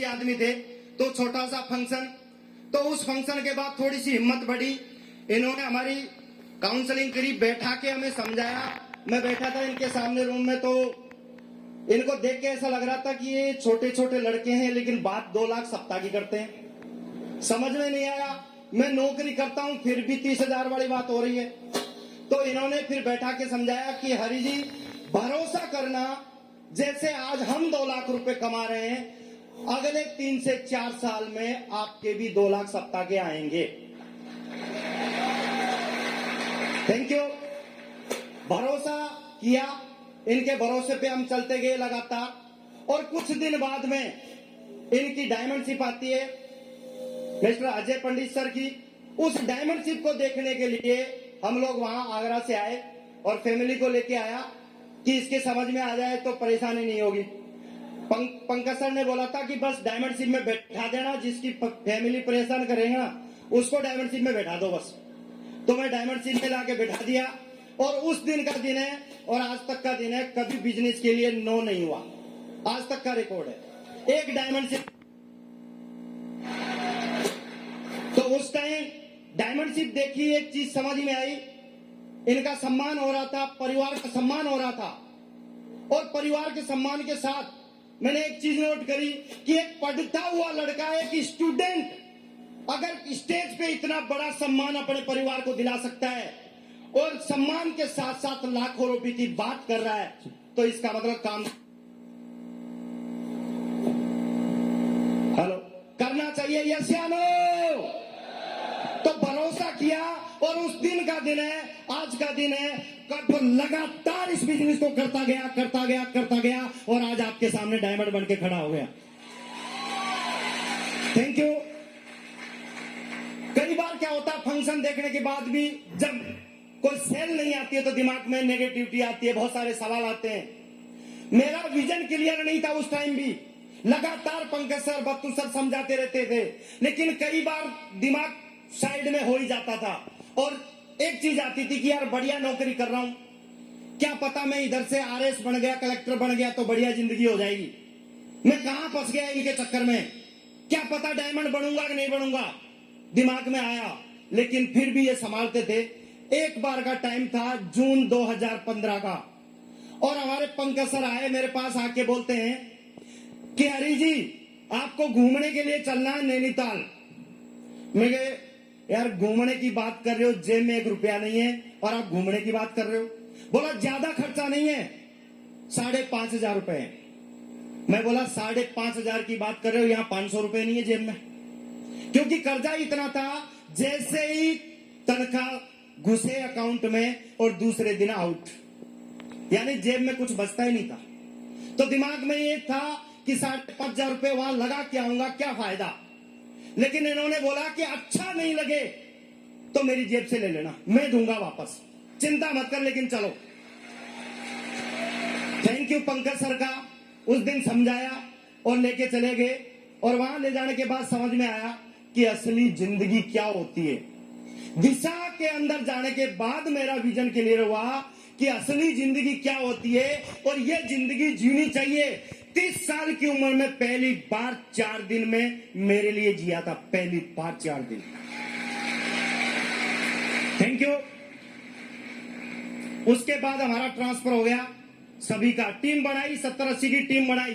आदमी थे, तो छोटा सा फंक्शन। तो उस फंक्शन के बाद थोड़ी सी हिम्मत बढ़ी, इन्होंने हमारी काउंसलिंग करी, बैठा के हमें समझाया। मैं बैठा था इनके सामने रूम में, तो इनको देख के ऐसा लग रहा था कि ये छोटे छोटे लड़के हैं, लेकिन बात 2 लाख सप्ताह की करते हैं। समझ में नहीं आया। मैं नौकरी करता हूं फिर भी 30,000 वाली बात हो रही है। तो इन्होंने फिर बैठा के समझाया कि हरि जी, भरोसा करना, जैसे आज हम 2 लाख रुपए कमा रहे हैं, अगले 3 से 4 साल में आपके भी 2 लाख सप्ताह के आएंगे। Thank you. भरोसा किया, इनके भरोसे पे हम चलते गए लगातार। और कुछ दिन बाद में इनकी डायमंड शिप आती है, मिस्टर अजय पंडित सर की। उस डायमंड शिप को देखने के लिए हम लोग वहां आगरा से आए और फैमिली को लेके आया कि इसके समझ में आ जाए तो परेशानी नहीं होगी। पंकज सर ने बोला था कि बस डायमंड शिप में बैठा देना, जिसकी फैमिली परेशान करेगा ना उसको डायमंड शिप में बैठा दो बस। तो मैं डायमंड शिप में लाके बैठा दिया, और उस दिन का दिन है और आज तक का दिन है, कभी बिजनेस के लिए नो नहीं हुआ, आज तक का रिकॉर्ड है। एक डायमंड शिप, तो उस टाइम डायमंड शिप देखी, एक चीज समझ में आई, इनका सम्मान हो रहा था, परिवार का सम्मान हो रहा था। और परिवार के सम्मान के साथ मैंने एक चीज नोट करी कि एक पढ़ता हुआ लड़का, एक स्टूडेंट, अगर स्टेज पे इतना बड़ा सम्मान अपने परिवार को दिला सकता है और सम्मान के साथ साथ लाखों रुपए की बात कर रहा है, तो इसका मतलब काम हेलो करना चाहिए, यस या नो? तो भरोसा किया, और उस दिन का दिन है, आज का दिन है, लगातार इस बिजनेस को करता गया और आज आपके सामने डायमंड बन के खड़ा हो गया। Thank you. कई बार क्या होता है, फंक्शन देखने के बाद भी जब कोई सेल नहीं आती है तो दिमाग में नेगेटिविटी आती है, बहुत सारे सवाल आते हैं। मेरा विजन क्लियर नहीं था उस टाइम भी, लगातार पंकज सर, बत्तू सर समझाते रहते थे, लेकिन कई बार दिमाग साइड में हो ही जाता था। और एक चीज आती थी कि यार बढ़िया नौकरी कर रहा हूं, क्या पता मैं इधर से आरएस बन गया, कलेक्टर बन गया तो बढ़िया जिंदगी हो जाएगी। मैं कहां फंस गया इनके चक्कर में, क्या पता डायमंड बनूंगा कि नहीं बनूंगा, दिमाग में आया। लेकिन फिर भी ये संभालते थे। एक बार का टाइम था जून 2015 का, और हमारे पंकज सर आए मेरे पास, आके बोलते हैं कि हरि जी, आपको घूमने के लिए चलना है नैनीताल। मैं कहे यार घूमने की बात कर रहे हो, जेब में 1 रुपया नहीं है और आप घूमने की बात कर रहे हो। बोला ज्यादा खर्चा नहीं है, 5,500 रुपए है। मैं बोला 5,500 की बात कर रहे हो, यहाँ 500 रुपए नहीं है जेब में, क्योंकि कर्जा इतना था, जैसे ही तनख्वाह घुसे अकाउंट में और दूसरे दिन आउट, यानी जेब में कुछ बचता ही नहीं था। तो दिमाग में ये था कि 5,500 रुपए वहां लगा के आऊंगा, क्या फायदा। लेकिन इन्होंने बोला कि अच्छा नहीं लगे तो मेरी जेब से ले लेना, मैं दूंगा वापस, चिंता मत कर, लेकिन चलो। थैंक यू पंकज सर का, उस दिन समझाया और लेके चले गए। और वहां ले जाने के बाद समझ में आया कि असली जिंदगी क्या होती है। दिशा के अंदर जाने के बाद मेरा विजन क्लियर हुआ कि असली जिंदगी क्या होती है, और यह जिंदगी जीनी चाहिए। 30 साल की उम्र में पहली बार 4 दिन में मेरे लिए जिया था, पहली बार 4 दिन। Thank you. उसके बाद हमारा ट्रांसफर हो गया, सभी का टीम बनाई, 70-80 की टीम बनाई।